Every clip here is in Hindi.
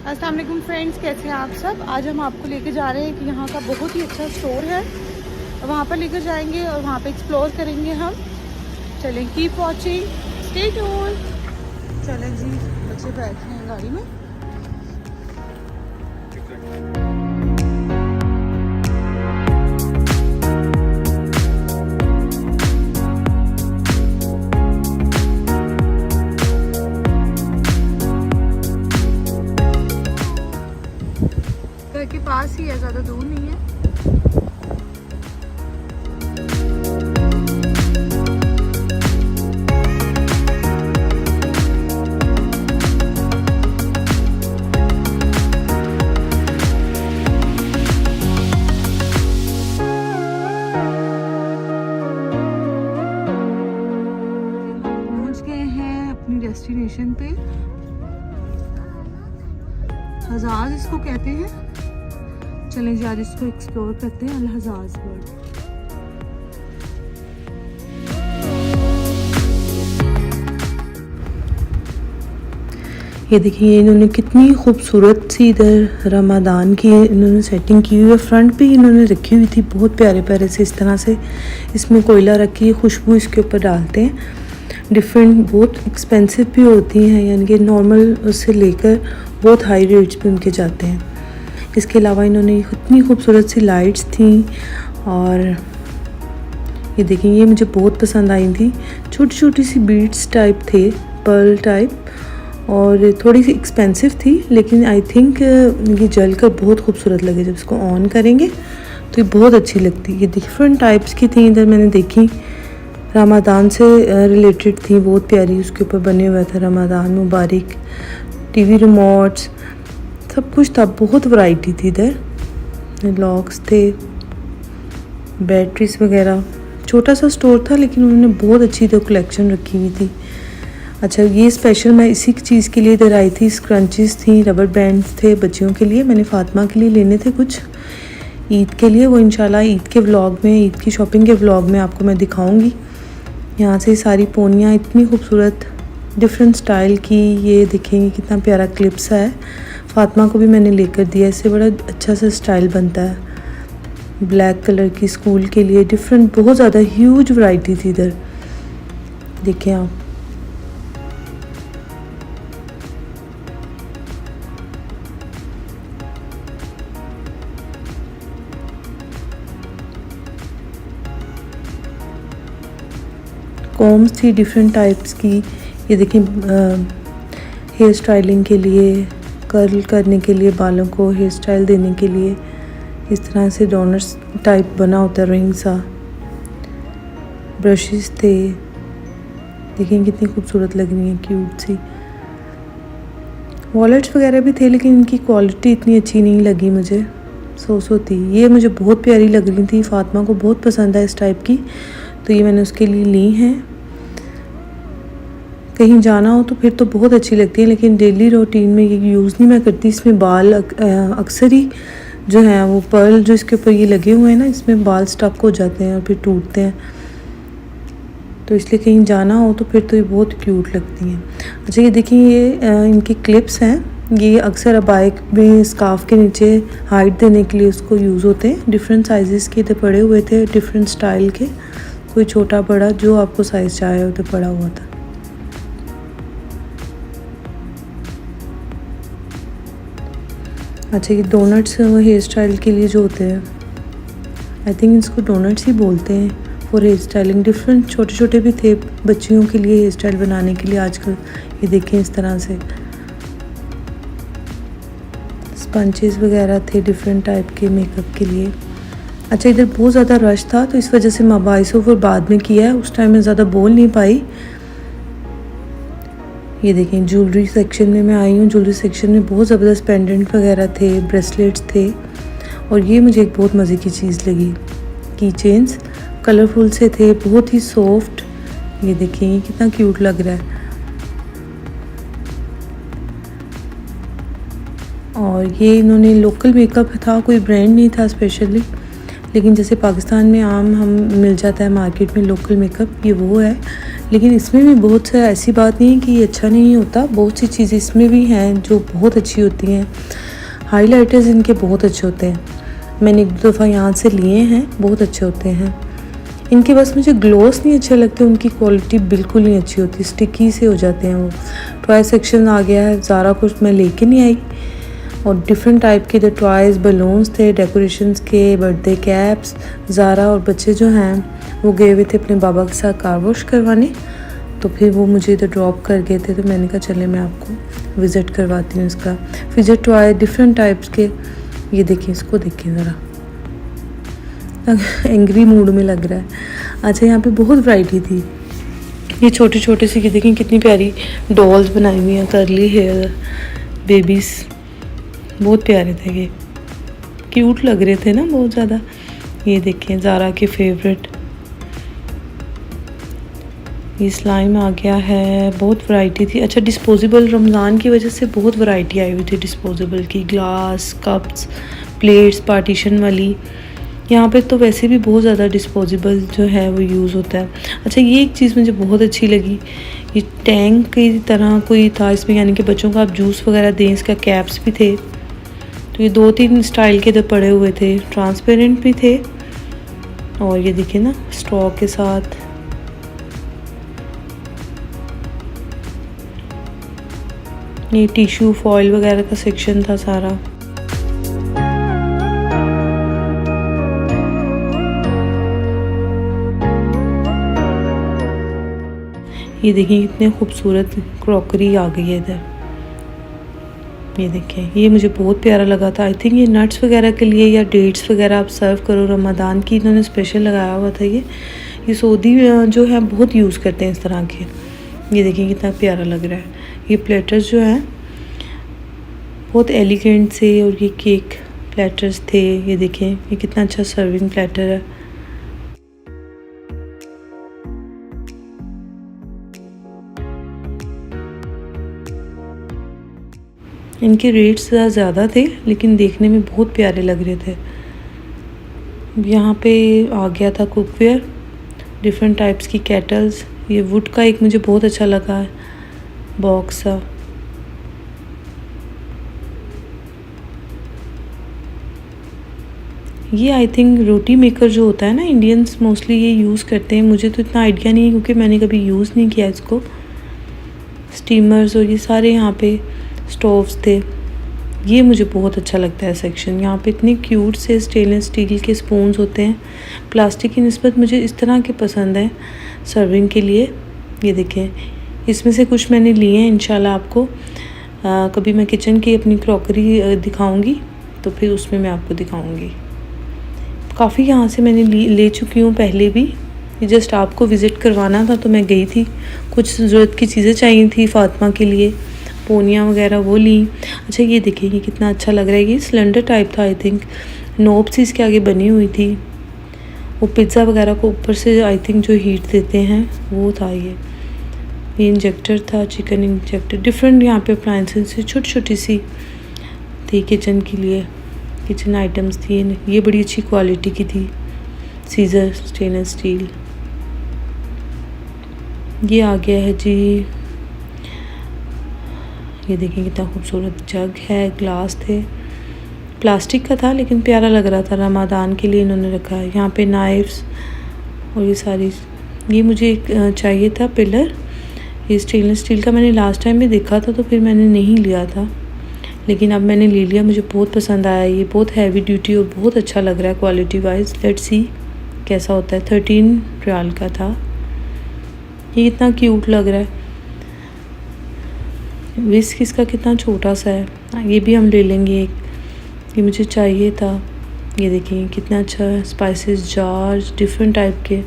अस्सलाम वालेकुम फ्रेंड्स, कैसे हैं आप सब। आज हम आपको लेके जा रहे हैं कि यहाँ का बहुत ही अच्छा स्टोर है, वहाँ पर लेकर जाएंगे और वहाँ पे एक्सप्लोर करेंगे हम। चलें, कीप वॉचिंग, स्टे ट्यून्ड। चलें जी, बच्चे बैठे हैं गाड़ी में। घर के पास ही है, ज़्यादा दूर नहीं है। पहुंच गए हैं अपनी डेस्टिनेशन पे। हजाज इसको कहते हैं। चलें जी, आज इसको एक्सप्लोर करते हैं, अल हजाज वर्ल्ड। ये देखिए, इन्होंने कितनी खूबसूरत सी इधर रमादान की इन्होंने सेटिंग की हुई है। फ्रंट पे इन्होंने रखी हुई थी बहुत प्यारे प्यारे से, इस तरह से इसमें कोयला रखी है, खुशबू इसके ऊपर डालते हैं। डिफरेंट बहुत एक्सपेंसिव भी होती हैं, यानी कि नॉर्मल उससे लेकर बहुत हाई रेट्स पे उनके जाते हैं। इसके अलावा इन्होंने इतनी खूबसूरत सी लाइट्स थी, और ये देखिए, ये मुझे बहुत पसंद आई थी। छोटी छोटी सी बीड्स टाइप थे, पर्ल टाइप, और थोड़ी सी एक्सपेंसिव थी, लेकिन आई थिंक ये जल कर बहुत खूबसूरत लगे। जब इसको ऑन करेंगे तो ये बहुत अच्छी लगती है। ये डिफरेंट टाइप्स की थी, इधर मैंने देखी रमादान से रिलेटेड थी, बहुत प्यारी। उसके ऊपर बने हुआ था रमादान मुबारक, टीवी रिमोट्स, सब कुछ था। बहुत वैरायटी थी इधर, लॉक्स थे, बैटरीज वगैरह। छोटा सा स्टोर था, लेकिन उन्होंने बहुत अच्छी इधर कलेक्शन रखी हुई थी। अच्छा, ये स्पेशल मैं इसी चीज़ के लिए इधर आई थी। स्क्रंचेस थी, रबर बैंड्स थे बच्चियों के लिए। मैंने फातिमा के लिए लेने थे कुछ ईद के लिए, वो इंशाल्लाह ईद के व्लॉग में, ईद की शॉपिंग के व्लॉग में आपको मैं दिखाऊंगी। यहाँ से सारी पोनियाँ इतनी खूबसूरत डिफरेंट स्टाइल की, ये देखेंगे कितना प्यारा क्लिप्स है। फातिमा को भी मैंने लेकर दिया, इससे बड़ा अच्छा सा स्टाइल बनता है। ब्लैक कलर की स्कूल के लिए डिफरेंट, बहुत ज़्यादा ह्यूज वैरायटी थी इधर, देखें आप। कॉम्स थी डिफरेंट टाइप्स की। ये देखें, हेयर स्टाइलिंग के लिए, कर्ल करने के लिए, बालों को हेयर स्टाइल देने के लिए इस तरह से डोनट्स टाइप बना होता है, रिंग सा। ब्रशेस थे, देखें कितनी खूबसूरत लग रही हैं, क्यूट सी। वॉलेट्स वगैरह भी थे, लेकिन इनकी क्वालिटी इतनी अच्छी नहीं लगी मुझे, सो थी। ये मुझे बहुत प्यारी लग रही थी, फातिमा को बहुत पसंद है इस टाइप की, तो ये मैंने उसके लिए ली हैं। कहीं जाना हो तो फिर तो बहुत अच्छी लगती है, लेकिन डेली रूटीन में ये यूज़ नहीं मैं करती। इसमें बाल अक्सर ही जो है वो पर्ल जो इसके ऊपर ये लगे हुए हैं ना, इसमें बाल स्टक हो जाते हैं और फिर टूटते हैं, तो इसलिए कहीं जाना हो तो फिर तो ये बहुत क्यूट लगती हैं। अच्छा, ये देखिए, ये इनकी क्लिप्स हैं। ये अक्सर अबाइक में स्कार्फ के नीचे हाइट देने के लिए उसको यूज़ होते हैं। डिफरेंट साइज़ के इधर पड़े हुए थे, डिफरेंट स्टाइल के, कोई छोटा बड़ा जो आपको साइज़ चाहे उधर पड़ा हुआ था। अच्छा, ये डोनट्स हेयर स्टाइल के लिए जो होते हैं, आई थिंक इसको डोनट्स ही बोलते हैं फॉर हेयर स्टाइलिंग। डिफरेंट छोटे छोटे भी थे बच्चियों के लिए हेयर स्टाइल बनाने के लिए आजकल। ये देखें, इस तरह से स्पंचेस वगैरह थे डिफरेंट टाइप के मेकअप के लिए। अच्छा, इधर बहुत ज़्यादा रश था, तो इस वजह से मैं वॉइस ओवर बाद में किया है, उस टाइम में ज़्यादा बोल नहीं पाई। ये देखें, ज्वेलरी सेक्शन में मैं आई हूँ। ज्वेलरी सेक्शन में बहुत ज़बरदस्त पेंडेंट वगैरह थे, ब्रेसलेट्स थे, और ये मुझे एक बहुत मज़े की चीज़ लगी, की चेन्स कलरफुल से थे, बहुत ही सॉफ्ट। ये देखें, ये कितना क्यूट लग रहा है। और ये इन्होंने लोकल मेकअप था, कोई ब्रांड नहीं था स्पेशली, लेकिन जैसे पाकिस्तान में आम हम मिल जाता है मार्केट में लोकल मेकअप, ये वो है। लेकिन इसमें भी बहुत सा ऐसी बात नहीं है कि ये अच्छा नहीं होता, बहुत सी चीज़ें इसमें भी हैं जो बहुत अच्छी होती हैं। हाइलाइटर्स इनके बहुत अच्छे होते हैं, मैंने एक दो दफ़ा यहाँ से लिए हैं, बहुत अच्छे होते हैं इनके। बस मुझे ग्लोस नहीं अच्छे लगते, उनकी क्वालिटी बिल्कुल नहीं अच्छी होती, स्टिकी से हो जाते हैं वो। टॉय सेक्शन आ गया है, ज़ारा कुछ मैं लेके नहीं आई, और डिफरेंट टाइप के जो टॉयज़ बलून्स थे, डेकोरेशंस के, बर्थडे कैप्स। ज़ारा और बच्चे जो हैं वो गए हुए थे अपने बाबा के साथ कार वॉश करवाने, तो फिर वो मुझे इधर ड्रॉप कर गए थे, तो मैंने कहा चले मैं आपको विज़िट करवाती हूँ इसका। फिजेट टॉय डिफरेंट टाइप्स के, ये देखिए, इसको देखिए ज़रा, एंग्री मूड में लग रहा है। अच्छा, यहाँ पे बहुत वैरायटी थी, ये छोटे छोटे से, ये देखें कितनी प्यारी डॉल्स बनाई हुई हैं, करली हेयर बेबीज़, बहुत प्यारे थे ये, क्यूट लग रहे थे ना बहुत ज़्यादा। ये देखें ज़ारा के फेवरेट, ये स्लाइम आ गया है, बहुत वैरायटी थी। अच्छा, डिस्पोजेबल, रमज़ान की वजह से बहुत वैरायटी आई हुई थी डिस्पोजेबल की, ग्लास, कप्स, प्लेट्स, पार्टीशन वाली। यहाँ पे तो वैसे भी बहुत ज़्यादा डिस्पोजेबल जो है वो यूज़ होता है। अच्छा, ये एक चीज़ मुझे बहुत अच्छी लगी, ये टैंक की तरह कोई था इसमें, यानी कि बच्चों का आप जूस वगैरह दें, इसका कैप्स भी थे। तो ये 2-3 स्टाइल के इधर पड़े हुए थे, ट्रांसपेरेंट भी थे, और ये देखिए ना स्ट्रॉ के साथ। ये टिश्यू फॉइल वगैरह का सेक्शन था सारा। ये देखिए कितने खूबसूरत क्रॉकरी आ गई है इधर, ये देखें, ये मुझे बहुत प्यारा लगा था। आई थिंक ये नट्स वगैरह के लिए या डेट्स वगैरह आप सर्व करो, रमज़ान की इन्होंने स्पेशल लगाया हुआ था। ये सऊदी जो है बहुत यूज़ करते हैं इस तरह के। ये देखिए कितना प्यारा लग रहा है। ये प्लेटर्स जो हैं बहुत एलिगेंट से, और ये केक प्लेटर्स थे। ये देखें ये कितना अच्छा सर्विंग प्लेटर है। इनके रेट्स ज़्यादा थे लेकिन देखने में बहुत प्यारे लग रहे थे। यहाँ पे आ गया था कुकवेयर, डिफरेंट टाइप्स की केटल्स। ये वुड का एक मुझे बहुत अच्छा लगा बॉक्स सा। ये आई थिंक रोटी मेकर जो होता है ना, इंडियंस मोस्टली ये यूज़ करते हैं। मुझे तो इतना आइडिया नहीं है क्योंकि मैंने कभी यूज़ नहीं किया इसको। स्टीमर्स और ये सारे यहाँ पे स्टोव्स थे। ये मुझे बहुत अच्छा लगता है सेक्शन। यहाँ पे इतने क्यूट से स्टेनलेस स्टील के स्पून्स होते हैं, प्लास्टिक की निस्बत मुझे इस तरह के पसंद हैं सर्विंग के लिए। ये देखें, इसमें से कुछ मैंने लिए हैं, इंशाल्लाह आपको कभी मैं किचन की अपनी क्रॉकरी दिखाऊंगी तो फिर उसमें मैं आपको दिखाऊंगी। काफ़ी यहाँ से मैंने ले चुकी हूँ पहले भी, जस्ट आपको विज़िट करवाना था तो मैं गई थी। कुछ ज़रूरत की चीज़ें चाहिए थी फ़ातिमा के लिए, पोनियाँ वगैरह वो ली। अच्छा, ये देखिए ये कितना अच्छा लग रहा है। ये सिलेंडर टाइप था आई थिंक, नोब सी इसके आगे बनी हुई थी। वो पिज़्ज़ा वगैरह को ऊपर से आई थिंक जो हीट देते हैं वो था। ये इंजेक्टर था, चिकन इंजेक्टर। डिफरेंट यहाँ पे अप्लाइंसेस से छोटी छोटी सी थी किचन के लिए, किचन आइटम्स थी। ये बड़ी अच्छी क्वालिटी की थी, सीजर स्टेनलेस स्टील। ये आ गया है जी, ये देखिए कितना खूबसूरत जग है। ग्लास थे, प्लास्टिक का था लेकिन प्यारा लग रहा था, रमज़ान के लिए इन्होंने रखा है। यहाँ पे नाइफ्स और ये सारी, ये मुझे चाहिए था पिलर। ये स्टेनलेस स्टील का मैंने लास्ट टाइम भी देखा था तो फिर मैंने नहीं लिया था, लेकिन अब मैंने ले लिया। मुझे बहुत पसंद आया, ये बहुत हैवी ड्यूटी और बहुत अच्छा लग रहा है क्वालिटी वाइज। लेट्स सी कैसा होता है। 13 रियाल का था। ये इतना क्यूट लग रहा है। विस्क इसका कितना छोटा सा है, ये भी हम ले लेंगे एक, ये मुझे चाहिए था। ये देखिए कितना अच्छा है, स्पाइसेस जार्स डिफरेंट टाइप के।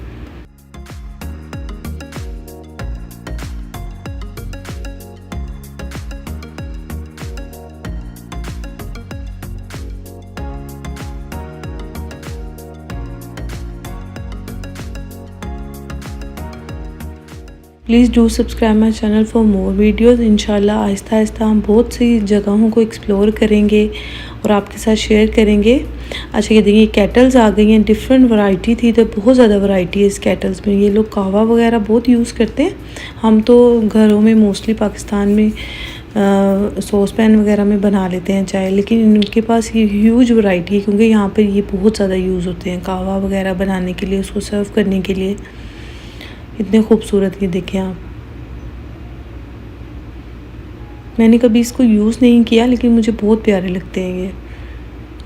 Please do subscribe my channel for more videos. इंशाल्लाह आहिस्ता आहिस्ता हम बहुत सी जगहों को एक्सप्लोर करेंगे और आपके साथ शेयर करेंगे। अच्छा ये देखिए केटल्स आ गई हैं, डिफरेंट वैरायटी थी तो बहुत ज़्यादा वैरायटी है इस केटल्स में। ये लोग कहवा वगैरह बहुत यूज़ करते हैं, हम तो घरों में मोस्टली पाकिस्तान में सॉस पैन वगैरह में बना लेते हैं चाय, लेकिन इनके पास ये ह्यूज वैरायटी है क्योंकि यहाँ पर ये बहुत ज़्यादा यूज़ होते हैं कहवा वगैरह बनाने के लिए, उसको सर्व करने के लिए। इतने खूबसूरत ये देखें आप। मैंने कभी इसको यूज़ नहीं किया लेकिन मुझे बहुत प्यारे लगते हैं ये।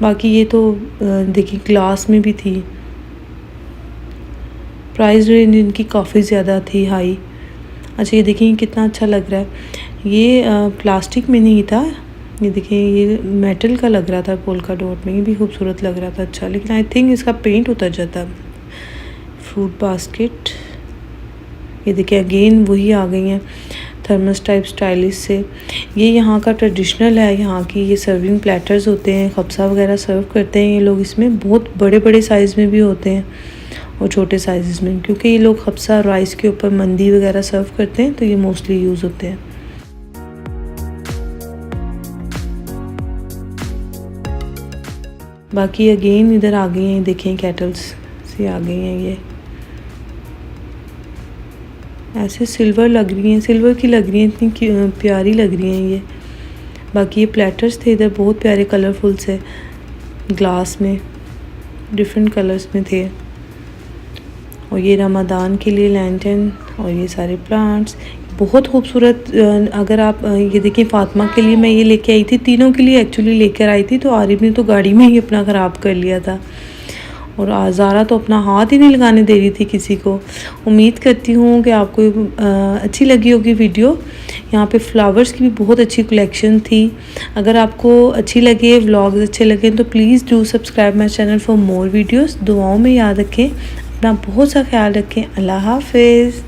बाकी ये तो देखिए ग्लास में भी थी। प्राइस रेंज इनकी काफ़ी ज़्यादा थी हाई। अच्छा ये देखिए कितना अच्छा लग रहा है। ये प्लास्टिक में नहीं था, ये देखिए ये मेटल का लग रहा था पोल्का डॉट में, ये भी खूबसूरत लग रहा था अच्छा, लेकिन आई थिंक इसका पेंट उतर जाता। फ्रूट बास्केट ये देखिए अगेन वही आ गई हैं थर्मस टाइप स्टाइलिश से। ये यहाँ का ट्रेडिशनल है, यहाँ की ये सर्विंग प्लेटर्स होते हैं, खब्सा वगैरह सर्व करते हैं ये लोग। इसमें बहुत बड़े बड़े साइज़ में भी होते हैं और छोटे साइज़ में, क्योंकि ये लोग खब्सा राइस के ऊपर मंदी वगैरह सर्व करते हैं तो ये मोस्टली यूज़ होते हैं। बाकी अगेन इधर आ गई हैं, देखें केटल्स से आ गई हैं ये, ऐसे सिल्वर लग रही हैं, सिल्वर की लग रही हैं, इतनी प्यारी लग रही हैं ये। बाकी ये प्लेटर्स थे इधर बहुत प्यारे कलरफुल से, ग्लास में डिफरेंट कलर्स में थे। और ये रमज़ान के लिए लैंटर्न और ये सारे प्लांट्स बहुत खूबसूरत। अगर आप ये देखिए फातिमा के लिए मैं ये लेके आई थी, तीनों के लिए एक्चुअली लेकर आई थी, तो आरिफ ने तो गाड़ी में ही अपना ख़राब कर लिया था और ज़ारा तो अपना हाथ ही नहीं लगाने दे रही थी किसी को। उम्मीद करती हूँ कि आपको अच्छी लगी होगी वीडियो। यहाँ पे फ्लावर्स की भी बहुत अच्छी कलेक्शन थी। अगर आपको अच्छी लगे, व्लॉग्स अच्छे लगे तो please do subscribe my channel for more videos. दुआओं में याद रखें, अपना बहुत सा ख्याल रखें। अल्लाह हाफिज़।